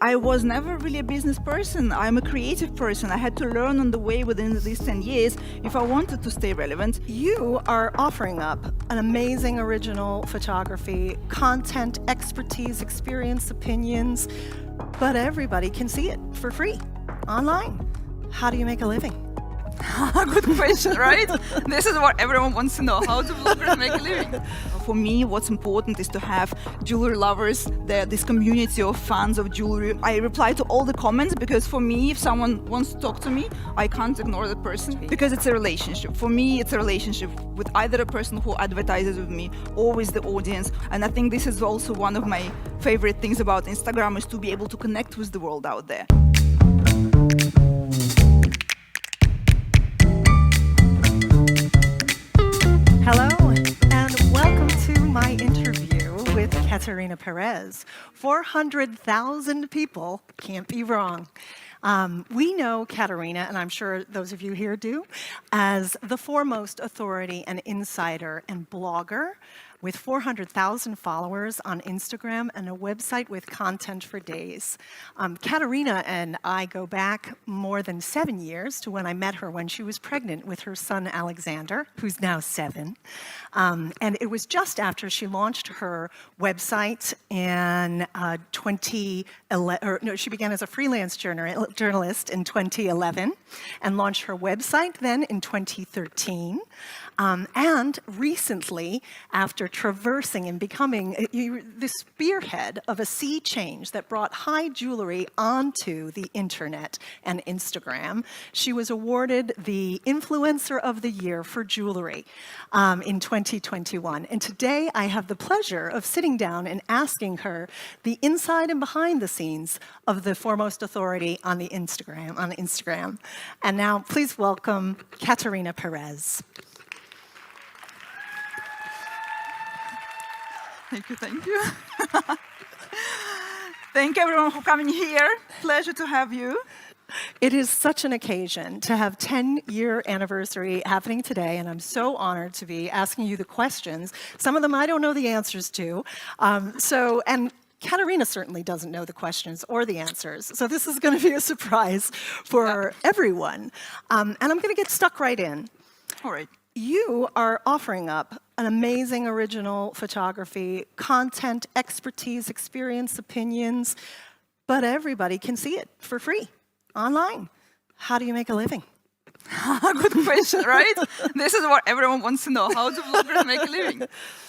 I was never really a business person. I'm a creative person. I had to learn on the way within these 10 years if I wanted to stay relevant. You are offering up an amazing original photography, content, expertise, experience, opinions, but everybody can see it for free online. How do you make a living? Good question, right? This is what everyone wants to know. How do bloggers make a living? For me, what's important is to have jewelry lovers, this community of fans of jewelry. I reply to all the comments because for me, if someone wants to talk to me, I can't ignore that person because it's a relationship. For me, it's a relationship with either a person who advertises with me or with the audience. And I think this is also one of my favorite things about Instagram is to be able to connect with the world out there. Hello, and welcome to my interview with Katerina Perez. 400,000 people can't be wrong. We know Katerina, and I'm sure those of you here do, as the foremost authority and insider and blogger with 400,000 followers on Instagram and a website with content for days. Katerina and I go back more than 7 years to when I met her when she was pregnant with her son Alexander, who's now 7. And it was just after she launched her website in 2011, she began as a freelance journalist in 2011 and launched her website then in 2013. And recently, after traversing and becoming the spearhead of a sea change that brought high jewelry onto the internet and Instagram, she was awarded the Influencer of the Year for Jewelry in 2021. And today, I have the pleasure of sitting down and asking her the inside and behind the scenes of the foremost authority on the Instagram. And now, please welcome Katerina Perez. Thank you. Thank everyone for coming here. Pleasure to have you. It is such an occasion to have 10-year anniversary happening today, and I'm so honored to be asking you the questions. Some of them I don't know the answers to. And Katerina certainly doesn't know the questions or the answers, so this is going to be a surprise for everyone. And I'm going to get stuck right in. All right. You are offering up an amazing original photography, content, expertise, experience, opinions, but everybody can see it for free online. How do you make a living? Good question, right? This is what everyone wants to know. How do bloggers make a living?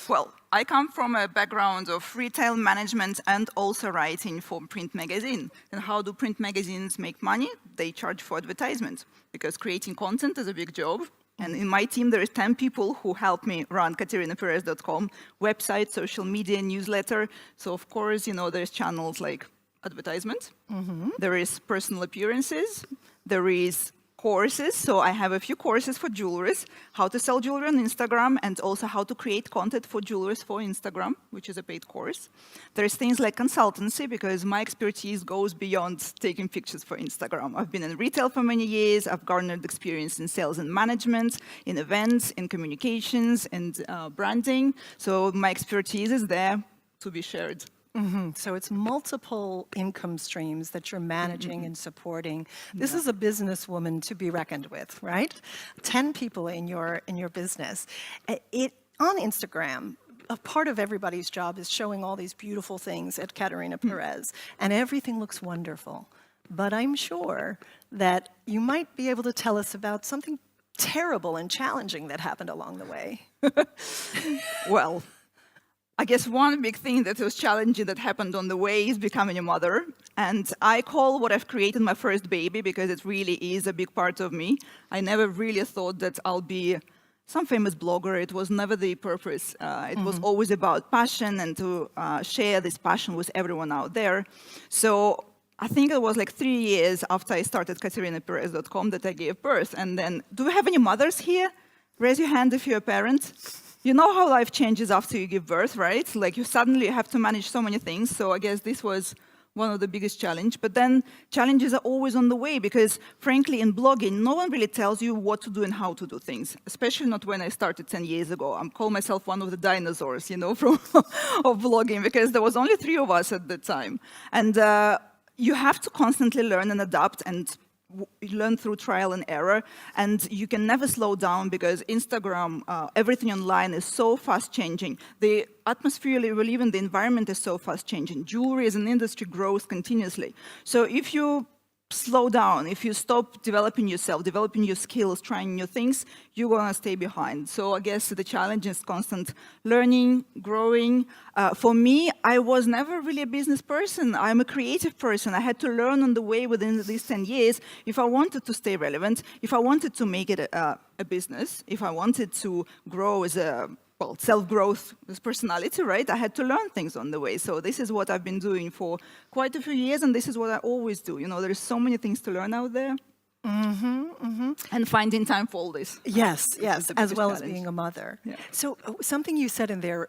Well, I come from a background of retail management and also writing for print magazine. And how do print magazines make money? They charge for advertisement because creating content is a big job. And in my team, there is 10 people who help me run KaterinaPerez.com, website, social media, newsletter. So of course, there's channels like advertisement. Mm-hmm. There is personal appearances. There is courses. So I have a few courses for jewelers, how to sell jewelry on Instagram, and also how to create content for jewelers for Instagram, which is a paid course. There's things like consultancy, because my expertise goes beyond taking pictures for Instagram. I've been in retail for many years. I've garnered experience in sales and management, in events, in communications, and branding. So my expertise is there to be shared. Mm-hmm. So it's multiple income streams that you're managing and supporting. This is a businesswoman to be reckoned with, right? 10 people in your business. On Instagram, a part of everybody's job is showing all these beautiful things at Katerina Perez, and everything looks wonderful. But I'm sure that you might be able to tell us about something terrible and challenging that happened along the way. Well, I guess one big thing that was challenging that happened on the way is becoming a mother. And I call what I've created my first baby because it really is a big part of me. I never really thought that I'll be some famous blogger. It was never the purpose. It was always about passion and to share this passion with everyone out there. So I think it was like 3 years after I started KaterinaPerez.com that I gave birth. And then, do we have any mothers here? Raise your hand if you're a parent. You know how life changes after you give birth, right? Like you suddenly have to manage so many things. So I guess this was one of the biggest challenges. But then challenges are always on the way because, frankly, in blogging, no one really tells you what to do and how to do things, especially not when I started 10 years ago. I call myself one of the dinosaurs, from of blogging because there was only 3 of us at the time. And you have to constantly learn and adapt and learn through trial and error, and you can never slow down because Instagram, everything online is so fast changing. The atmosphere we live in, the environment is so fast changing. Jewelry as an industry grows continuously. So if you slow down, if you stop developing yourself, developing your skills, trying new things, you're going to stay behind. So I guess the challenge is constant learning, growing. For me, I was never really a business person. I'm a creative person. I had to learn on the way within these 10 years if I wanted to stay relevant, if I wanted to make it a business, if I wanted to grow as a self-growth as personality, right? I had to learn things on the way. So this is what I've been doing for quite a few years, and this is what I always do. You know, there's so many things to learn out there. And finding time for all this. Yes, yes, as well as challenge. being a mother. Yeah. So something you said in there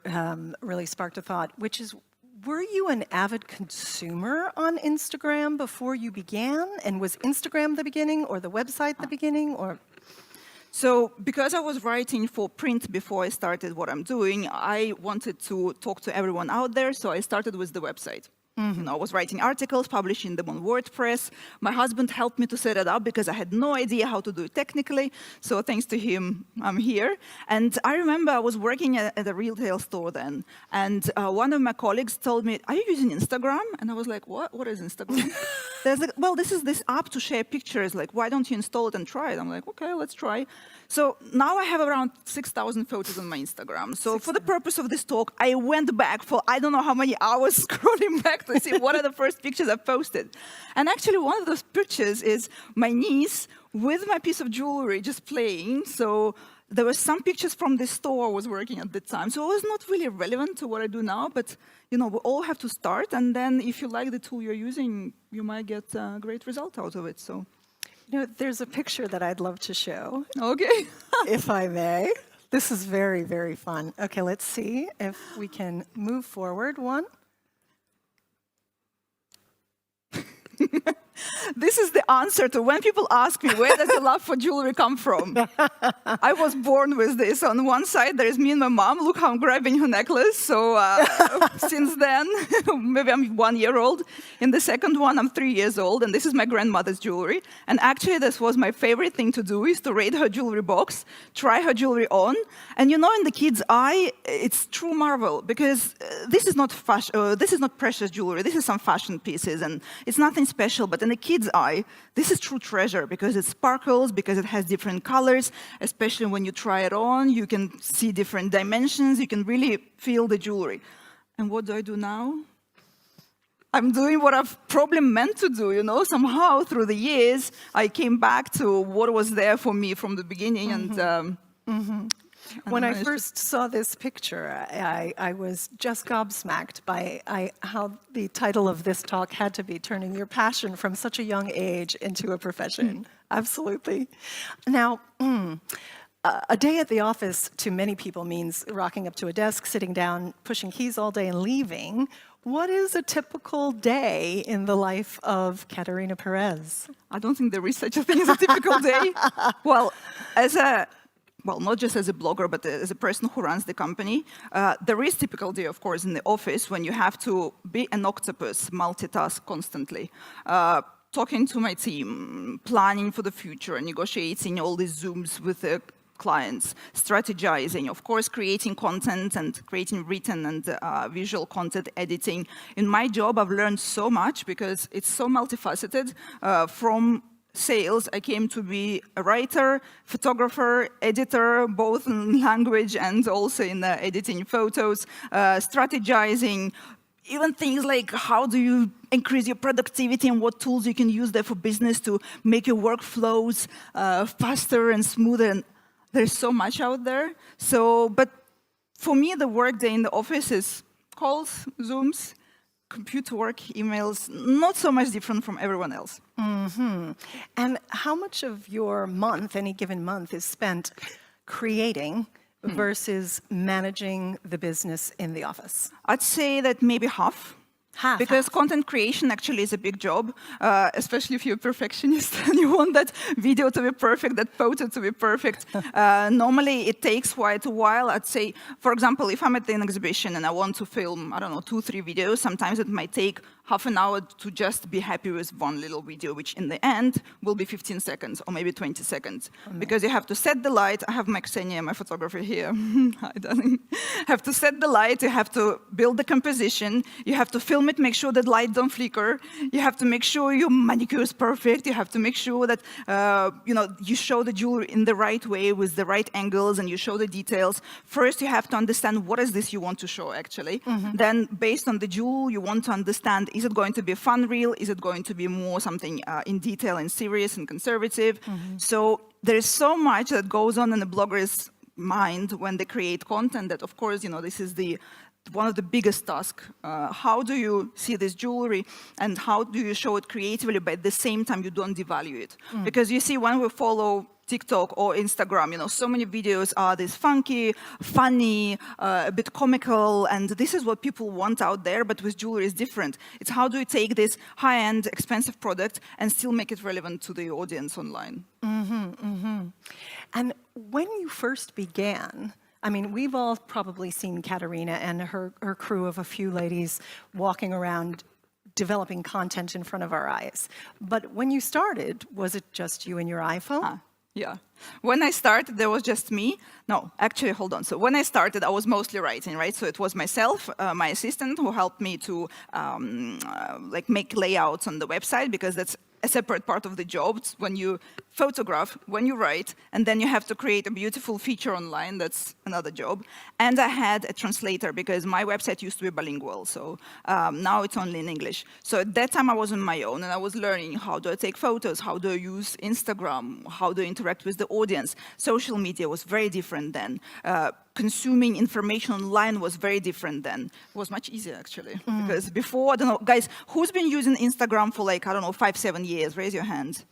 really sparked a thought, which is, were you an avid consumer on Instagram before you began? And was Instagram the beginning, or the website the beginning, or? So because I was writing for print before I started what I'm doing, I wanted to talk to everyone out there, so I started with the website. You know, I was writing articles, publishing them on WordPress. My husband helped me to set it up because I had no idea how to do it technically. So thanks to him, I'm here. And I remember I was working at a retail store then. And one of my colleagues told me, "Are you using Instagram?" And I was like, "What? What is Instagram?" Well, this is this app to share pictures. Like, why don't you install it and try it? I'm like, okay, let's try. So now I have around 6,000 photos on my Instagram. So for the purpose of this talk, I went back for I don't know how many hours scrolling back to see what are the first pictures I posted. And actually one of those pictures is my niece with my piece of jewelry just playing. So there were some pictures from the store I was working at the time. So it was not really relevant to what I do now, but you know, we all have to start. And then if you like the tool you're using, you might get a great result out of it. So. You know, there's a picture that I'd love to show. Okay. If I may. This is very, very fun. Okay, let's see if we can move forward one. This is the answer to when people ask me, where does the love for jewelry come from? I was born with this. On one side, there is me and my mom. Look how I'm grabbing her necklace. So since then, maybe I'm 1 year old. In the second one, I'm 3 years old. And this is my grandmother's jewelry. And actually, this was my favorite thing to do, is to raid her jewelry box, try her jewelry on. And you know, in the kid's eye, it's true marvel. Because this is not this is not precious jewelry. This is some fashion pieces. And it's nothing special. But in the kid's eye, this is true treasure because it sparkles, because it has different colors, especially when you try it on, you can see different dimensions, you can really feel the jewelry. And what do I do now? I'm doing what I've probably meant to do, you know, somehow through the years, I came back to what was there for me from the beginning. When I first saw this picture, I was just gobsmacked by how the title of this talk had to be turning your passion from such a young age into a profession. Absolutely. Now, a day at the office to many people means rocking up to a desk, sitting down, pushing keys all day and leaving. What is a typical day in the life of Katerina Perez? I don't think there is such a thing as a typical day. Well, not just as a blogger, but as a person who runs the company, there is typical day, of course, in the office when you have to be an octopus, multitask constantly. Talking to my team, planning for the future, negotiating all these Zooms with the clients, strategizing, of course, creating content and creating written and visual content editing. In my job, I've learned so much because it's so multifaceted. From sales, I came to be a writer, photographer, editor, both in language and also in editing photos, strategizing, even things like how do you increase your productivity and what tools you can use there for business to make your workflows faster and smoother. And there's so much out there. So, but for me, the work day in the office is calls, Zooms, computer work, emails, not so much different from everyone else. And how much of your month, any given month, is spent creating versus managing the business in the office? I'd say that maybe half. Because content creation actually is a big job, especially if you're a perfectionist and you want that video to be perfect, that photo to be perfect. Normally, it takes quite a while. I'd say, for example, if I'm at an exhibition and I want to film, I don't know, 2-3 videos, sometimes it might take half an hour to just be happy with one little video, which in the end will be 15 seconds or maybe 20 seconds. Because you have to set the light. I have my Ksenia, my photographer here. Hi, darling. Have to set the light. You have to build the composition. You have to film it, make sure that light don't flicker. You have to make sure your manicure is perfect. You have to make sure that you show the jewelry in the right way with the right angles and you show the details. First, you have to understand what is this you want to show, actually. Then, based on the jewel, you want to understand, is it going to be a fun reel? Is it going to be more something in detail and serious and conservative? So there is so much that goes on in the blogger's mind when they create content that, of course, this is one of the biggest tasks. How do you see this jewelry and how do you show it creatively, but at the same time you don't devalue it? Because you see, when we follow TikTok or Instagram, so many videos are this funky, funny, a bit comical, and this is what people want out there, but with jewelry is different. It's how do you take this high-end, expensive product and still make it relevant to the audience online? And when you first began, I mean, we've all probably seen Katerina and her crew of a few ladies walking around developing content in front of our eyes. But when you started, was it just you and your iPhone? Yeah. When I started, there was just me. No, actually, hold on. So when I started, I was mostly writing, right? So it was myself, my assistant, who helped me to make layouts on the website, because that's a separate part of the job. It's when you photograph, when you write, and then you have to create a beautiful feature online. That's another job. And I had a translator, because my website used to be bilingual. So now it's only in English. So at that time, I was on my own, and I was learning how do I take photos, how do I use Instagram, how do I interact with the audience. Social media was very different then. Consuming information online was very different then. It was much easier, actually. Because before, I don't know, guys, who's been using Instagram for 5-7 years? Raise your hand.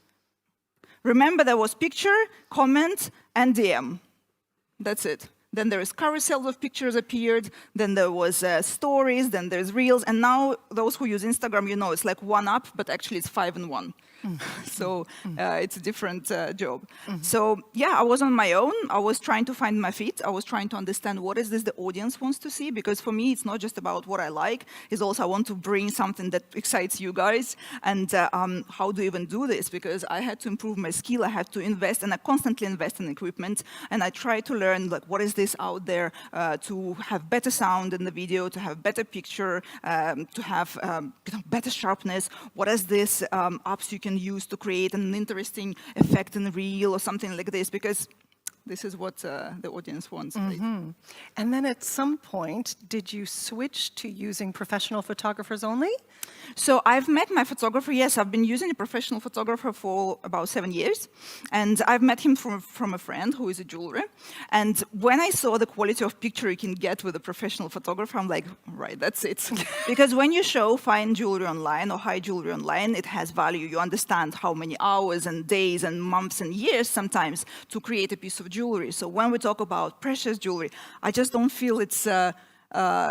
Remember, there was picture, comment, and DM. That's it. Then there is carousel of pictures appeared, then there was stories, then there's reels, and now those who use Instagram, it's like one up, but actually it's 5 in 1. So it's a different job. So yeah, I was on my own. I was trying to find my feet. I was trying to understand what is this the audience wants to see, because for me, it's not just about what I like. It's also I want to bring something that excites you guys. And how do you even do this? Because I had to improve my skill. I had to invest, and I constantly invest in equipment. And I try to learn what is this out there to have better sound in the video, to have better picture, to have better sharpness. What is this apps you can use to create an interesting effect in reel or something like this, because this is what the audience wants. And then at some point, did you switch to using professional photographers only? So I've met my photographer. Yes, I've been using a professional photographer for about 7 years. And I've met him from a friend who is a jeweler. And when I saw the quality of picture you can get with a professional photographer, I'm like, right, that's it. Because when you show fine jewelry online or high jewelry online, it has value. You understand how many hours and days and months and years sometimes to create a piece of jewelry. So when we talk about precious jewelry, I just don't feel it's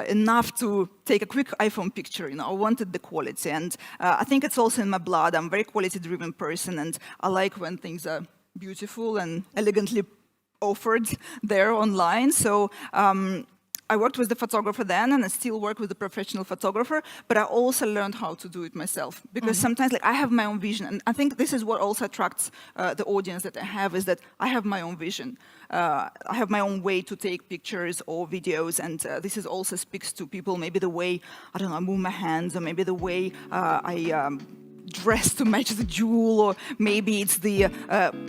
enough to take a quick iPhone picture. I wanted the quality, and I think it's also in my blood. I'm a very quality-driven person, and I like when things are beautiful and elegantly offered there online. So I worked with the photographer then, and I still work with the professional photographer, but I also learned how to do it myself. Because sometimes I have my own vision, and I think this is what also attracts the audience that I have, is that I have my own vision. I have my own way to take pictures or videos, and this is also speaks to people, maybe the way, I don't know, I move my hands, or maybe the way I dress to match the jewel, or maybe it's the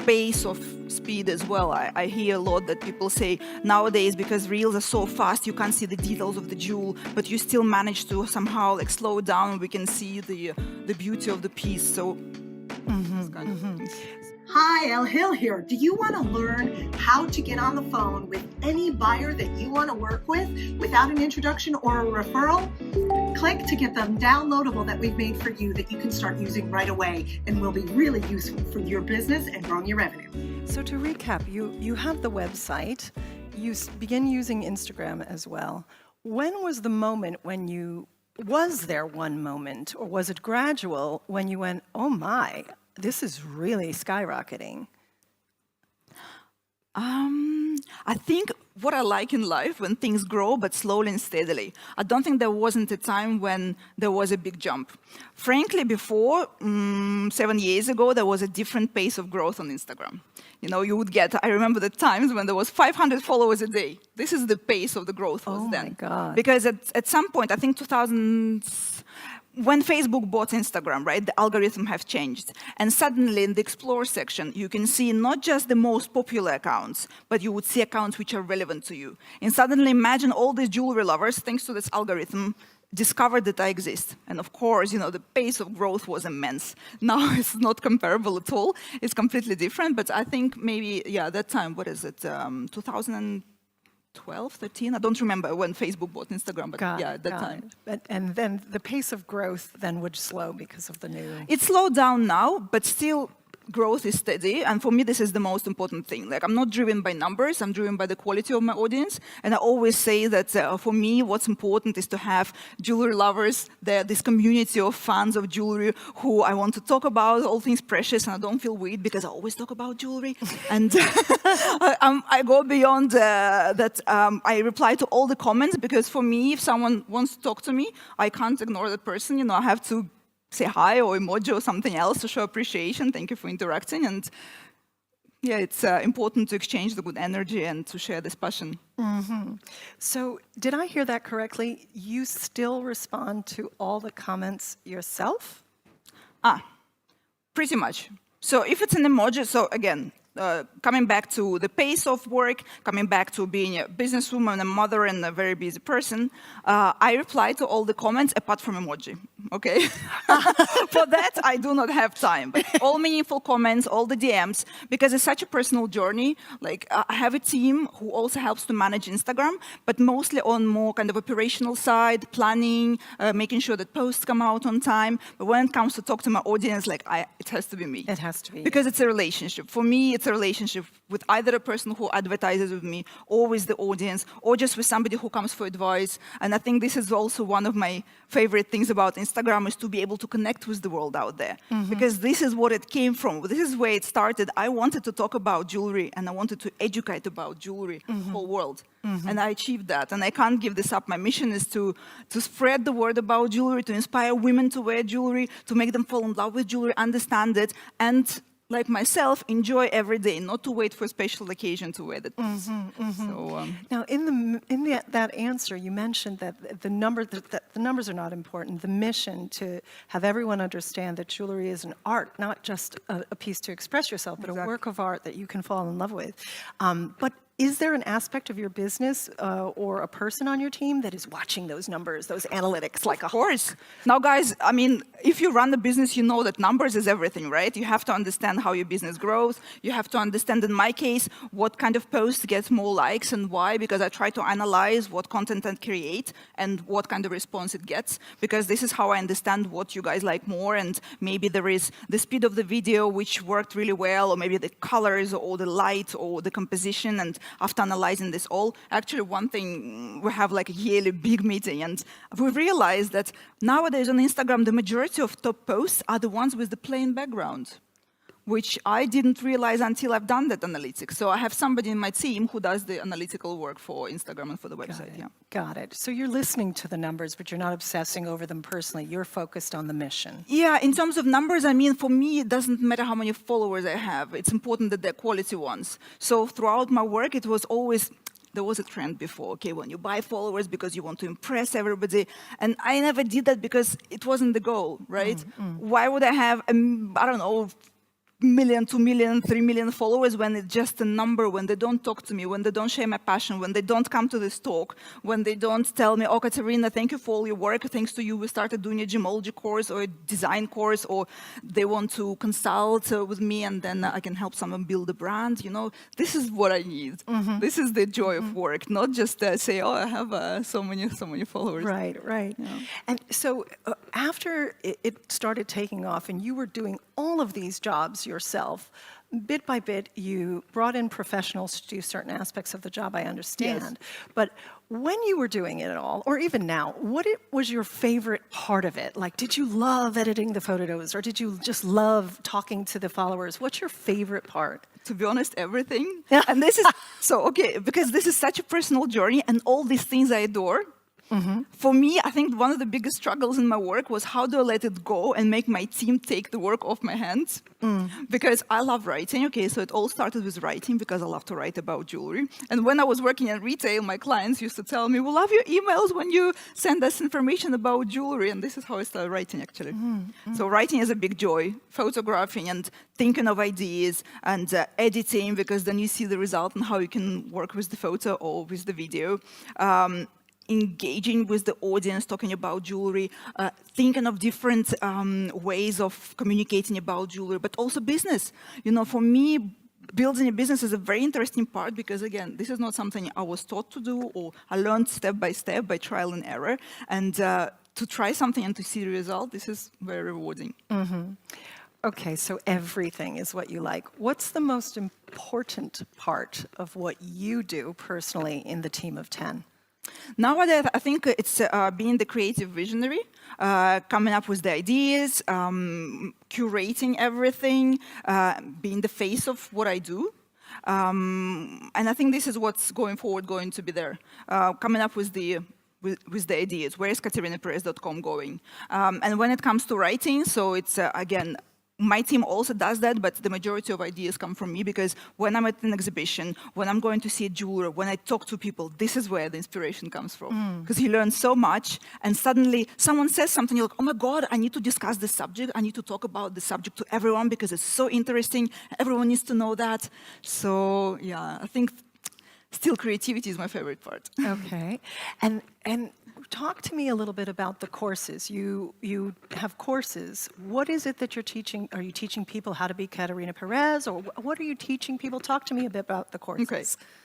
pace of speed as well. I hear a lot that people say nowadays, because reels are so fast, you can't see the details of the jewel, but you still manage to somehow slow it down, and we can see the beauty of the piece. So it's kind of things. Hi, Elle Hill here. Do you want to learn how to get on the phone with any buyer that you want to work with without an introduction or a referral? Click to get them downloadable that we've made for you that you can start using right away and will be really useful for your business and growing your revenue. So to recap, you have the website, you begin using Instagram as well. When was the moment when was there one moment, or was it gradual, when you went, oh my, this is really skyrocketing? I think what I like in life when things grow, but slowly and steadily. I don't think there wasn't a time when there was a big jump. Frankly, before, 7 years ago, there was a different pace of growth on Instagram. You know, you would get, I remember the times when there was 500 followers a day. This is the pace of the growth was then. Oh my God. Because at some point, I think 2000, when Facebook bought Instagram, right, the algorithm have changed. And suddenly in the Explore section, you can see not just the most popular accounts, but you would see accounts which are relevant to you. And suddenly imagine all these jewelry lovers, thanks to this algorithm, discovered that I exist. And of course, you know, the pace of growth was immense. Now it's not comparable at all. It's completely different. But I think maybe, yeah, that time, what is it, 2012, 13? I don't remember when Facebook bought Instagram, but yeah, at that time. And then the pace of growth then would slow because of the new... It slowed down now, but still growth is steady. And for me, this is the most important thing. Like, I'm not driven by numbers. I'm driven by the quality of my audience. And I always say that for me, what's important is to have jewelry lovers, this community of fans of jewelry who I want to talk about all things precious. And I don't feel weird because I always talk about jewelry. And I go beyond that. I reply to all the comments because for me, if someone wants to talk to me, I can't ignore that person. You know, I have to say hi or emoji or something else to show appreciation. Thank you for interacting. And yeah, it's important to exchange the good energy and to share this passion. Mm-hmm. So did I hear that correctly? You still respond to all the comments yourself? Pretty much. So if it's an emoji, so again, coming back to the pace of work, coming back to being a businesswoman, a mother, and a very busy person, I reply to all the comments apart from emoji, okay? For that, I do not have time. But all meaningful comments, all the DMs, because it's such a personal journey. Like, I have a team who also helps to manage Instagram, but mostly on more kind of operational side, planning, making sure that posts come out on time. But when it comes to talk to my audience, like, it has to be me. It has to be. Because it's a relationship. For me, it's a relationship with either a person who advertises with me, or with the audience, or just with somebody who comes for advice. And I think this is also one of my favorite things about Instagram, is to be able to connect with the world out there. Mm-hmm. Because this is what it came from. This is where it started. I wanted to talk about jewelry, and I wanted to educate about jewelry, the whole world. Mm-hmm. And I achieved that, and I can't give this up. My mission is to spread the word about jewelry, to inspire women to wear jewelry, to make them fall in love with jewelry, understand it, and like myself, enjoy every day, not to wait for a special occasion to wear it. Mm-hmm, mm-hmm. So, now, in that answer, you mentioned that the numbers are not important. The mission to have everyone understand that jewelry is an art, not just a piece to express yourself, but a work of art that you can fall in love with. But is there an aspect of your business or a person on your team that is watching those numbers, those analytics? Of course. Now, guys, I mean, if you run the business, you know that numbers is everything, right? You have to understand how your business grows. You have to understand, in my case, what kind of post gets more likes and why, because I try to analyze what content I create and what kind of response it gets, because this is how I understand what you guys like more. And maybe there is the speed of the video, which worked really well, or maybe the colors or the light or the composition. And after analyzing this all, actually one thing, we have like a yearly big meeting, and we realized that nowadays on Instagram, the majority of top posts are the ones with the plain background, which I didn't realize until I've done that analytics. So I have somebody in my team who does the analytical work for Instagram and for the website. Got it. So you're listening to the numbers, but you're not obsessing over them personally. You're focused on the mission. Yeah, in terms of numbers, I mean, for me, it doesn't matter how many followers I have. It's important that they're quality ones. So throughout my work, it was always, there was a trend before, okay, when you buy followers because you want to impress everybody. And I never did that because it wasn't the goal, right? Why would I have, I don't know, 1 million, 2 million, 3 million followers when it's just a number, when they don't talk to me, when they don't share my passion, when they don't come to this talk, when they don't tell me, oh, Katerina, thank you for all your work. Thanks to you, we started doing a gemology course or a design course, or they want to consult with me and then I can help someone build a brand. You know, this is what I need. This is the joy of work, not just say, oh, I have so many followers. Right. Yeah. And so after it started taking off and you were doing all of these jobs yourself, bit by bit, you brought in professionals to do certain aspects of the job, I understand. Yes. But when you were doing it all, or even now, what was your favorite part of it? Like, did you love editing the photos, or did you just love talking to the followers? What's your favorite part? To be honest, everything. And this is, because this is such a personal journey and all these things I adore. For me, I think one of the biggest struggles in my work was how do I let it go and make my team take the work off my hands? Because I love writing. Okay, so it all started with writing because I love to write about jewelry. And when I was working in retail, my clients used to tell me, we love your emails when you send us information about jewelry. And this is how I started writing, actually. So writing is a big joy. Photographing and thinking of ideas and editing, because then you see the result and how you can work with the photo or with the video. Engaging with the audience, talking about jewelry, thinking of different ways of communicating about jewelry, but also business. You know, for me, building a business is a very interesting part because, again, this is not something I was taught to do or I learned step by trial and error. And to try something and to see the result, this is very rewarding. Okay, so everything is what you like. What's the most important part of what you do personally in the team of 10? Nowadays, I think it's being the creative visionary, coming up with the ideas, curating everything, being the face of what I do. And I think this is what's going forward going to be there, coming up with the ideas. Where is KaterinaPerez.com going? And when it comes to writing, so it's, again, my team also does that, but the majority of ideas come from me because when I'm at an exhibition, when I'm going to see a jeweler, when I talk to people, this is where the inspiration comes from. Because you learn so much, and suddenly someone says something, you're like, oh my God, I need to discuss this subject. I need to talk about the subject to everyone because it's so interesting. Everyone needs to know that. So, yeah, I think still creativity is my favorite part. Okay. And talk to me a little bit about the courses. You have courses. What is it that you're teaching? Are you teaching people how to be Katerina Perez, or what are you teaching people? Talk to me a bit about the courses. Okay.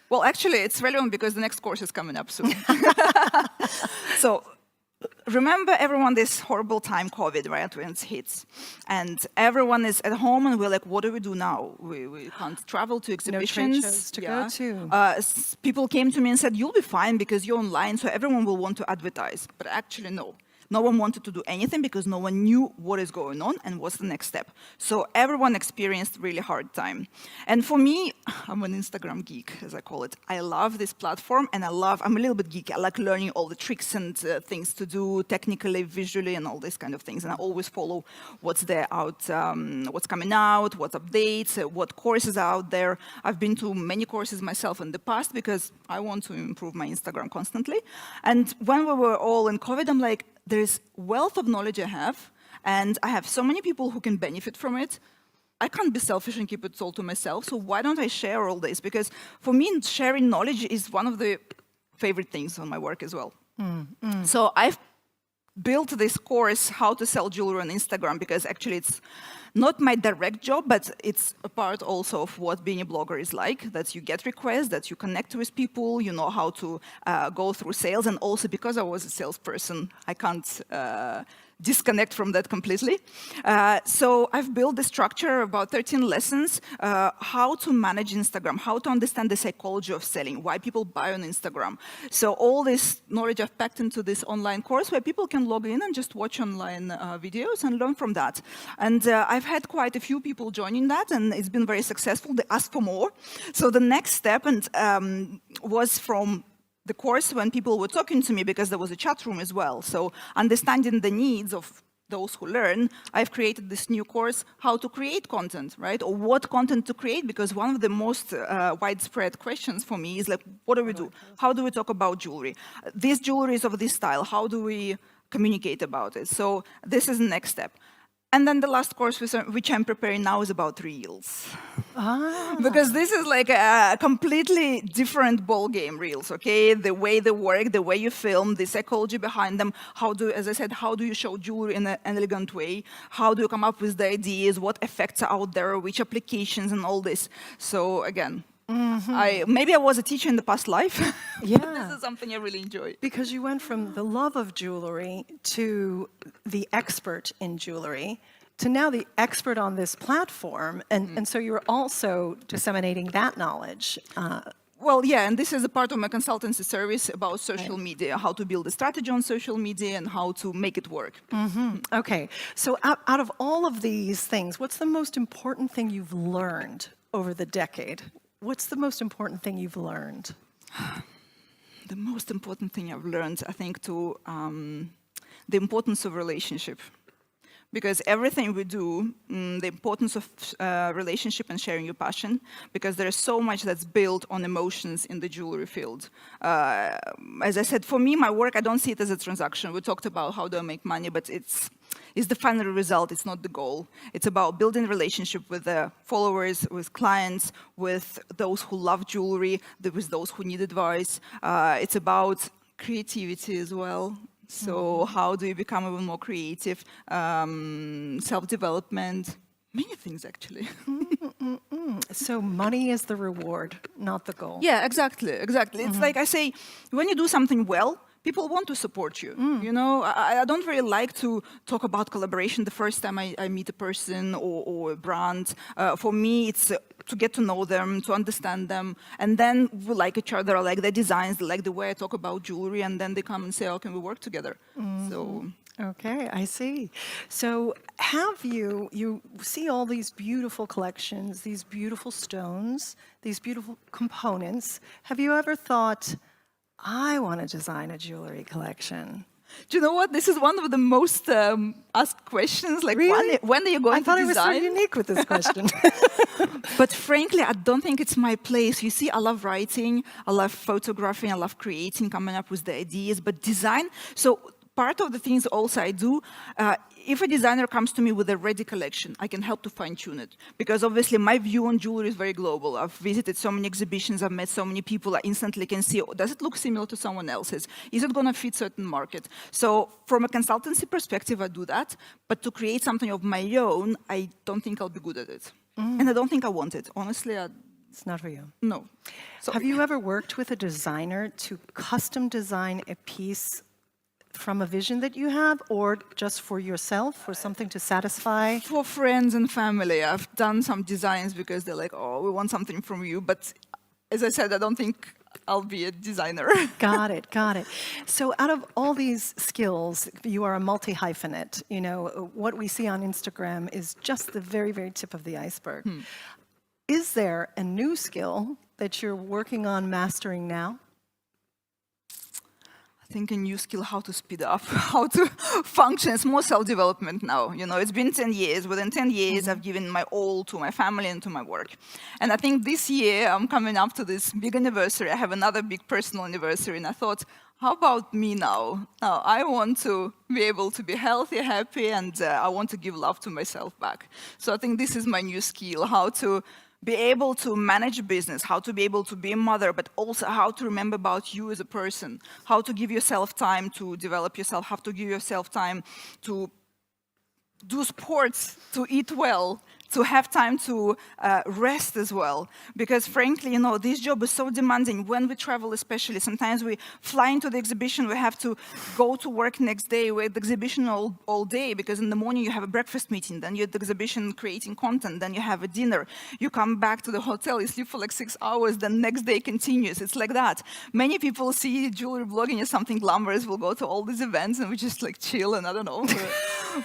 Well, actually, it's relevant because the next course is coming up soon. So, remember everyone this horrible time, COVID, right, when it hits. And everyone is at home and we're like, what do we do now? We can't travel to exhibitions. No trade shows to go to. People came to me and said, you'll be fine because you're online, so everyone will want to advertise. But actually, no. No one wanted to do anything because no one knew what is going on and what's the next step. So everyone experienced really hard time. And for me, I'm an Instagram geek, as I call it. I love this platform and I'm a little bit geeky. I like learning all the tricks and things to do technically, visually, and all these kind of things. And I always follow what's there out, what's coming out, what updates, what courses are out there. I've been to many courses myself in the past because I want to improve my Instagram constantly. And when we were all in COVID, I'm like, there's wealth of knowledge I have, and I have so many people who can benefit from it. I can't be selfish and keep it all to myself, so why don't I share all this? Because for me, sharing knowledge is one of the favorite things on my work as well. So I've built this course, How to Sell Jewelry on Instagram, because actually it's not my direct job, but it's a part also of what being a blogger is like, that you get requests, that you connect with people, you know how to go through sales, and also because I was a salesperson, I can't disconnect from that completely. So I've built the structure, about 13 lessons, how to manage Instagram, how to understand the psychology of selling, why people buy on Instagram. So all this knowledge I've packed into this online course where people can log in and just watch online videos and learn from that. And I've had quite a few people joining that, and it's been very successful. They ask for more. So the next step was from the course when people were talking to me, because there was a chat room as well. So understanding the needs of those who learn, I've created this new course, how to create content, right? Or what content to create, because one of the most widespread questions for me is like, what do we do? How do we talk about jewelry? This jewelry is of this style. How do we communicate about it? So this is the next step. And then the last course, which I'm preparing now, is about Reels. Because this is like a completely different ball game, Reels, okay? The way they work, the way you film, the psychology behind them, as I said, how do you show jewelry in an elegant way? How do you come up with the ideas? What effects are out there? Which applications and all this? So again, maybe I was a teacher in the past life. Yeah. This is something I really enjoy. Because you went from the love of jewelry to the expert in jewelry to now the expert on this platform. And so you're also disseminating that knowledge. Well, yeah, and this is a part of my consultancy service about social media, how to build a strategy on social media and how to make it work. Okay, so out of all of these things, what's the most important thing you've learned over the decade. What's the most important thing you've learned? The most important thing I've learned, I think, the importance of relationship. Because everything we do, the importance of relationship and sharing your passion, because there is so much that's built on emotions in the jewelry field. As I said, for me, my work, I don't see it as a transaction. We talked about how do I make money, but it's the final result, it's not the goal. It's about building relationship with the followers, with clients, with those who love jewelry, with those who need advice. It's about creativity as well. So how do you become even more creative? Self-development, many things actually. So money is the reward, not the goal. Yeah, exactly. It's like I say, when you do something well, people want to support you. You know, I don't really like to talk about collaboration the first time I meet a person or a brand. For me, it's to get to know them, to understand them, and then we like each other, I like their designs, they like the way I talk about jewelry, and then they come and say, "Oh, can we work together?" So. Okay, I see. So have you see all these beautiful collections, these beautiful stones, these beautiful components. Have you ever thought, I want to design a jewelry collection? Do you know what? This is one of the most asked questions. Like, Really? when are you going I thought to I was design? so unique with this question. But frankly, I don't think it's my place. You see, I love writing, I love photographing, I love creating, coming up with the ideas, but design, so part of the things also I do, if a designer comes to me with a ready collection, I can help to fine-tune it. Because obviously my view on jewelry is very global. I've visited so many exhibitions, I've met so many people, I instantly can see, oh, does it look similar to someone else's? Is it gonna fit certain market? So from a consultancy perspective, I do that. But to create something of my own, I don't think I'll be good at it. And I don't think I want it. Honestly, It's not for you. no. Sorry. Have you ever worked with a designer to custom design a piece from a vision that you have, or just for yourself, or something to satisfy? For friends and family, I've done some designs because they're like, oh, we want something from you. But as I said, I don't think I'll be a designer. Got it, got it. So out of all these skills, you are a multi-hyphenate. You know, what we see on Instagram is just the very, very tip of the iceberg. Is there a new skill that you're working on mastering now? I think a new skill, how to speed up, how to function. It's more self-development now. You know, it's been 10 years. Within 10 years, I've given my all to my family and to my work. And I think this year, I'm coming up to this big anniversary. I have another big personal anniversary. And I thought, how about me now? Now, I want to be able to be healthy, happy, and I want to give love to myself back. So I think this is my new skill, how to be able to manage business, how to be able to be a mother, but also how to remember about you as a person, how to give yourself time to develop yourself, how to give yourself time to do sports, to eat well, to have time to rest as well. Because frankly, you know, this job is so demanding. When we travel especially, sometimes we fly into the exhibition, we have to go to work next day, we're at the exhibition all day, because in the morning you have a breakfast meeting, then you're at the exhibition creating content, then you have a dinner, you come back to the hotel, you sleep for like 6 hours, then next day continues. It's like that. Many people see jewelry blogging as something glamorous, we'll go to all these events and we just like chill and I don't know.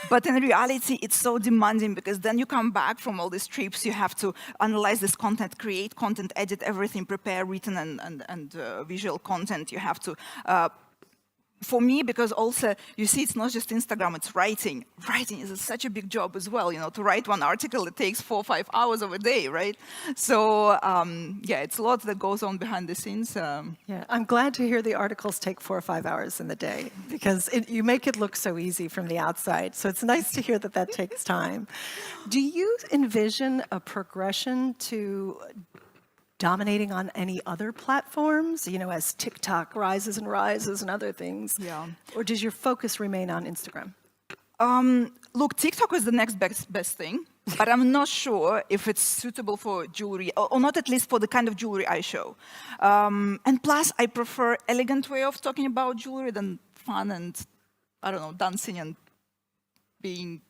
But in reality, it's so demanding because then you come back from all these trips, you have to analyze this content, create content, edit everything, prepare written and visual content. You have to, for me, because also, you see, it's not just Instagram, it's writing. Writing is such a big job as well, you know, to write one article, it takes 4 or 5 hours of a day, right? So, yeah, it's a lot that goes on behind the scenes. Yeah, I'm glad to hear the articles take 4 or 5 hours in the day, because you make it look so easy from the outside. So it's nice to hear that that takes time. Do you envision a progression to dominating on any other platforms, you know, as TikTok rises and other things? Yeah. Or does your focus remain on Instagram? Look, TikTok is the next best thing, but I'm not sure if it's suitable for jewelry, or not at least for the kind of jewelry I show. And plus, I prefer elegant way of talking about jewelry than fun and, I don't know, dancing and being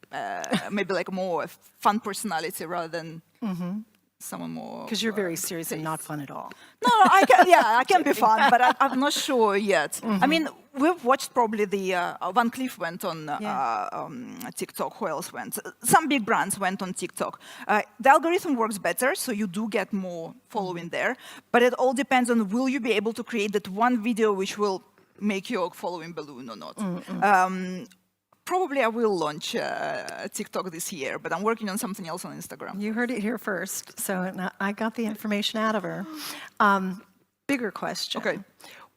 maybe like more fun personality rather than someone more. Because you're very serious and not fun at all. No, I can be fun, but I'm not sure yet. I mean, we've watched probably the Van Cleef went on TikTok. Who else went? Some big brands went on TikTok. The algorithm works better, so you do get more following there. But it all depends on will you be able to create that one video which will make your following balloon or not. Probably I will launch TikTok this year, but I'm working on something else on Instagram. You heard it here first, so I got the information out of her. Bigger question. Okay.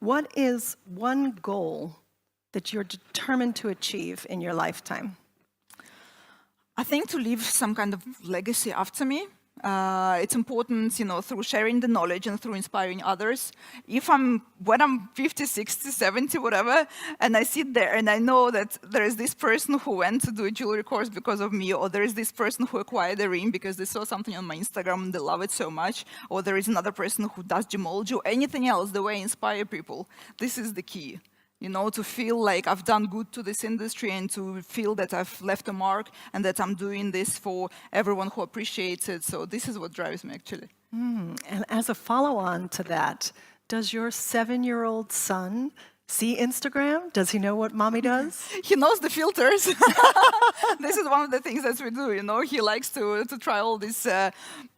What is one goal that you're determined to achieve in your lifetime? I think to leave some kind of legacy after me. It's important, through sharing the knowledge and through inspiring others. When I'm 50, 60, 70, whatever, and I sit there and I know that there is this person who went to do a jewelry course because of me, or there is this person who acquired a ring because they saw something on my Instagram and they love it so much, or there is another person who does gemology or anything else, the way I inspire people. This is the key. To feel like I've done good to this industry and to feel that I've left a mark and that I'm doing this for everyone who appreciates it. So this is what drives me, actually. And as a follow-on to that, does your 7-year-old son see Instagram? Does he know what mommy does? He knows the filters. This is one of the things that we do, He likes to try all these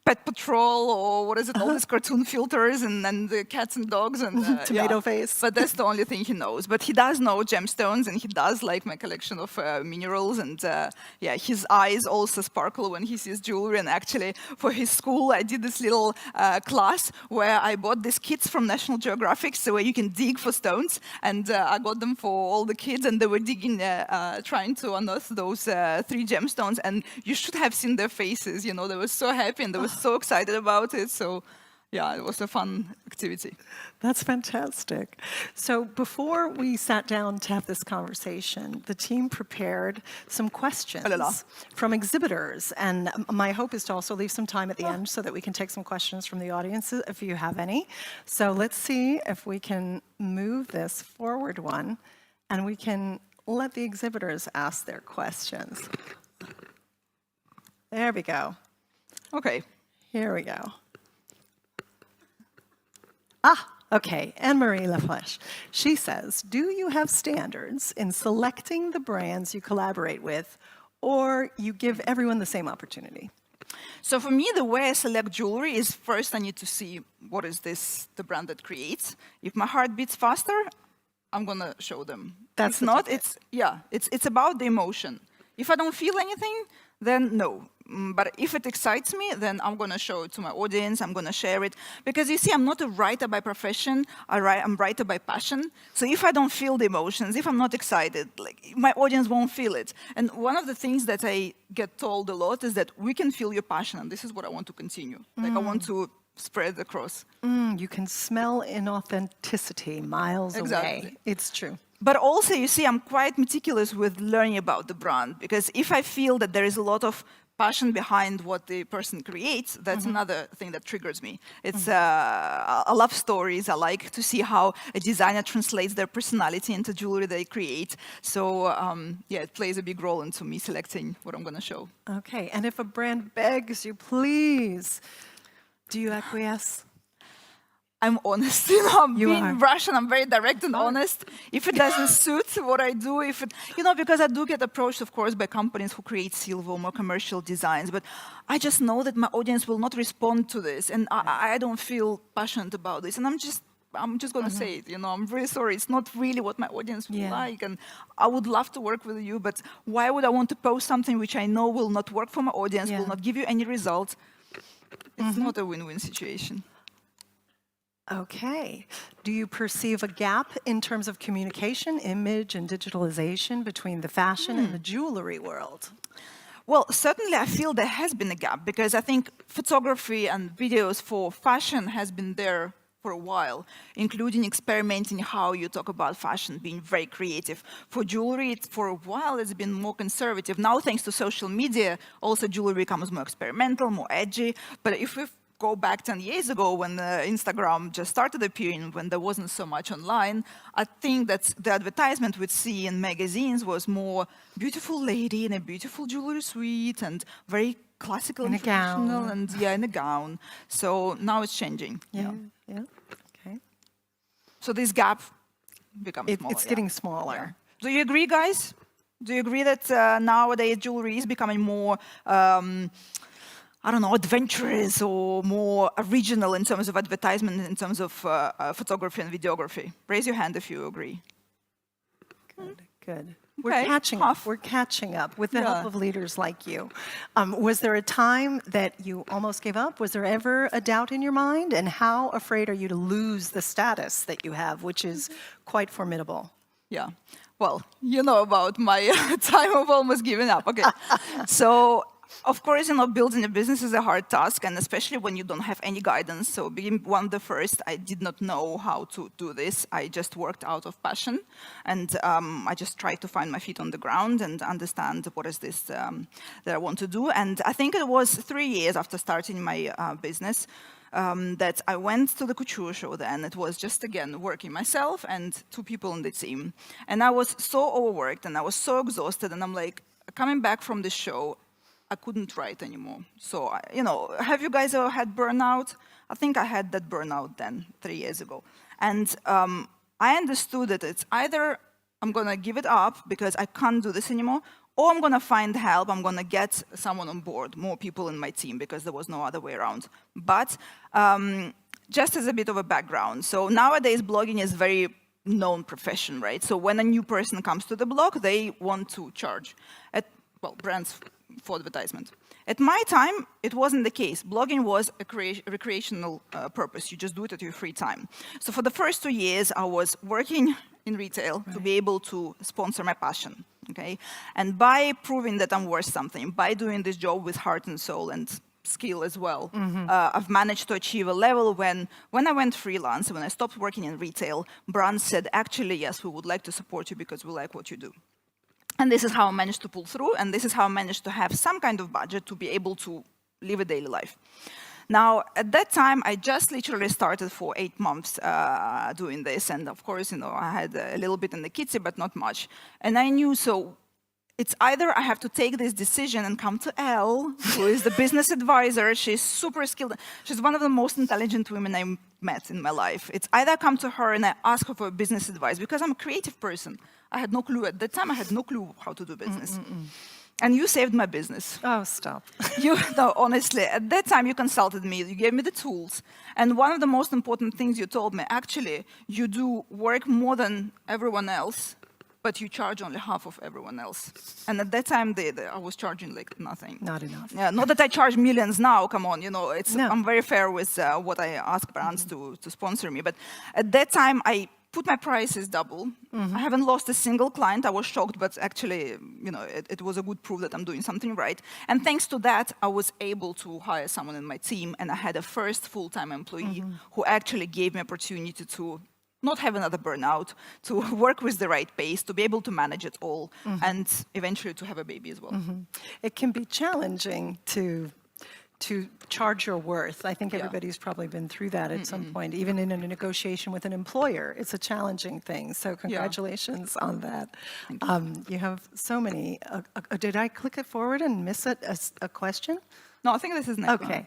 Pet Patrol, or what is it, all these cartoon filters and the cats and dogs and Tomato face. But that's the only thing he knows. But he does know gemstones, and he does like my collection of minerals. And his eyes also sparkle when he sees jewelry. And actually, for his school, I did this little class where I bought these kits from National Geographic, so where you can dig for stones. And I got them for all the kids, and they were digging, trying to unearth those 3 gemstones. And you should have seen their faces. They were so happy and they were so excited about it. So, yeah, it was a fun activity. That's fantastic. So before we sat down to have this conversation, the team prepared some questions from exhibitors. And my hope is to also leave some time at the end so that we can take some questions from the audience if you have any. So let's see if we can move this forward one and we can let the exhibitors ask their questions. There we go. Okay. Here we go. Okay, Anne-Marie Laflèche. She says, do you have standards in selecting the brands you collaborate with, or you give everyone the same opportunity? So for me, the way I select jewelry is first I need to see what is the brand that creates. If my heart beats faster, I'm going to show them. That's if not, it's about the emotion. If I don't feel anything, then no. But if it excites me, then I'm going to show it to my audience. I'm going to share it. Because you see, I'm not a writer by profession. I'm a writer by passion. So if I don't feel the emotions, if I'm not excited, my audience won't feel it. And one of the things that I get told a lot is that we can feel your passion. And this is what I want to continue. I want to spread across. You can smell inauthenticity miles away. It's true. But also, you see, I'm quite meticulous with learning about the brand. Because if I feel that there is a lot of passion behind what the person creates, that's another thing that triggers me. It's I love stories. I like to see how a designer translates their personality into jewelry they create. So it plays a big role into me selecting what I'm going to show. Okay, and if a brand begs you, please, do you acquiesce? I'm honest, I'm being Russian, I'm very direct and honest. If it doesn't suit what I do, because I do get approached, of course, by companies who create silver, more commercial designs, but I just know that my audience will not respond to this, and I don't feel passionate about this, and I'm just going to say it, I'm really sorry, it's not really what my audience would like, and I would love to work with you, but why would I want to post something which I know will not work for my audience, will not give you any results? It's not a win-win situation. Okay. Do you perceive a gap in terms of communication, image, and digitalization between the fashion and the jewelry world? Well, certainly I feel there has been a gap because I think photography and videos for fashion has been there for a while, including experimenting how you talk about fashion, being very creative. For jewelry, for a while, it's been more conservative. Now, thanks to social media, also jewelry becomes more experimental, more edgy. But if we go back 10 years ago when Instagram just started appearing, when there wasn't so much online, I think that the advertisement we'd see in magazines was more beautiful lady in a beautiful jewelry suite and very classical and traditional and in a gown. So now it's changing. Yeah. Okay. So this gap becomes smaller. It's getting smaller. Do you agree, guys? Do you agree that nowadays jewelry is becoming more, I don't know, adventurous or more original in terms of advertisement, in terms of photography and videography? Raise your hand if you agree. Good. Okay, We're catching half. up. We're catching up with the Yeah. help of leaders like you. Was there a time that you almost gave up? Was there ever a doubt in your mind? And how afraid are you to lose the status that you have, which is quite formidable? Yeah. Well, you know about my time of almost giving up. Okay. So, of course, building a business is a hard task, and especially when you don't have any guidance. So, being one of the first, I did not know how to do this. I just worked out of passion, and I just tried to find my feet on the ground and understand what is this that I want to do. And I think it was 3 years after starting my business that I went to the couture show then. It was just, again, working myself and 2 people on the team. And I was so overworked and I was so exhausted. And I'm like, coming back from the show, I couldn't write anymore. So, have you guys ever had burnout? I think I had that burnout then, 3 years ago. And I understood that it's either I'm going to give it up because I can't do this anymore, or I'm going to find help. I'm going to get someone on board, more people in my team, because there was no other way around. But just as a bit of a background, so nowadays blogging is very known profession, right? So when a new person comes to the blog, they want to charge, brands for advertisement. At my time, it wasn't the case. Blogging was a recreational purpose. You just do it at your free time. So for the first 2 years, I was working in retail to be able to sponsor my passion, okay? And by proving that I'm worth something, by doing this job with heart and soul and skill as well, I've managed to achieve a level when I went freelance, when I stopped working in retail, brands said, actually, yes, we would like to support you because we like what you do. And this is how I managed to pull through, and this is how I managed to have some kind of budget to be able to live a daily life. Now, at that time, I just literally started for 8 months doing this, and of course, I had a little bit in the kitty, but not much. And I knew, so it's either I have to take this decision and come to Elle, who is the business advisor. She's super skilled. She's one of the most intelligent women I met in my life. It's either I come to her and I ask her for business advice, because I'm a creative person. I had no clue. At that time, I had no clue how to do business. And you saved my business. Oh, stop. No, honestly, at that time, you consulted me. You gave me the tools. And one of the most important things you told me, actually, you do work more than everyone else, but you charge only half of everyone else. And at that time, I was charging like nothing. Not enough. Yeah, not that I charge millions now, come on, No. I'm very fair with what I ask brands to sponsor me. But at that time, I put my prices double. I haven't lost a single client. I was shocked, but actually, it was a good proof that I'm doing something right. And thanks to that, I was able to hire someone in my team, and I had a first full-time employee who actually gave me opportunity to not have another burnout, to work with the right pace, to be able to manage it all, and eventually to have a baby as well. It can be challenging to charge your worth. I think everybody's probably been through that at some point, even in a negotiation with an employer. It's a challenging thing. So congratulations on that. You have so many. Did I click it forward and miss a question? No, I think this is next Okay. one.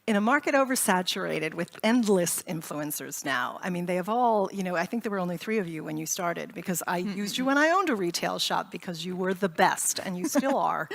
In a market oversaturated with endless influencers now, I mean, they have all, I think there were only 3 of you when you started, because I used you when I owned a retail shop because you were the best, and you still are.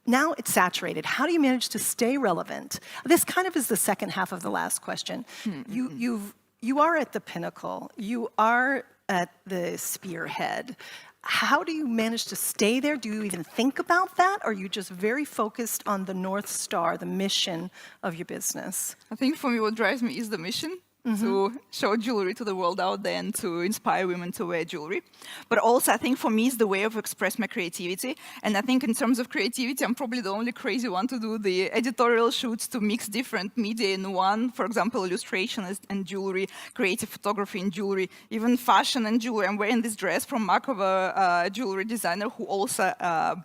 Now it's saturated. How do you manage to stay relevant? This kind of is the second half of the last question. You are at the pinnacle. You are at the spearhead. How do you manage to stay there? Do you even think about that? Or are you just very focused on the North Star, the mission of your business? I think for me, what drives me is the mission. To show jewelry to the world out there and to inspire women to wear jewelry. But also, I think for me, it's the way of express my creativity. And I think in terms of creativity, I'm probably the only crazy one to do the editorial shoots, to mix different media in one. For example, illustration and jewelry, creative photography and jewelry, even fashion and jewelry. I'm wearing this dress from Makova, a jewelry designer who also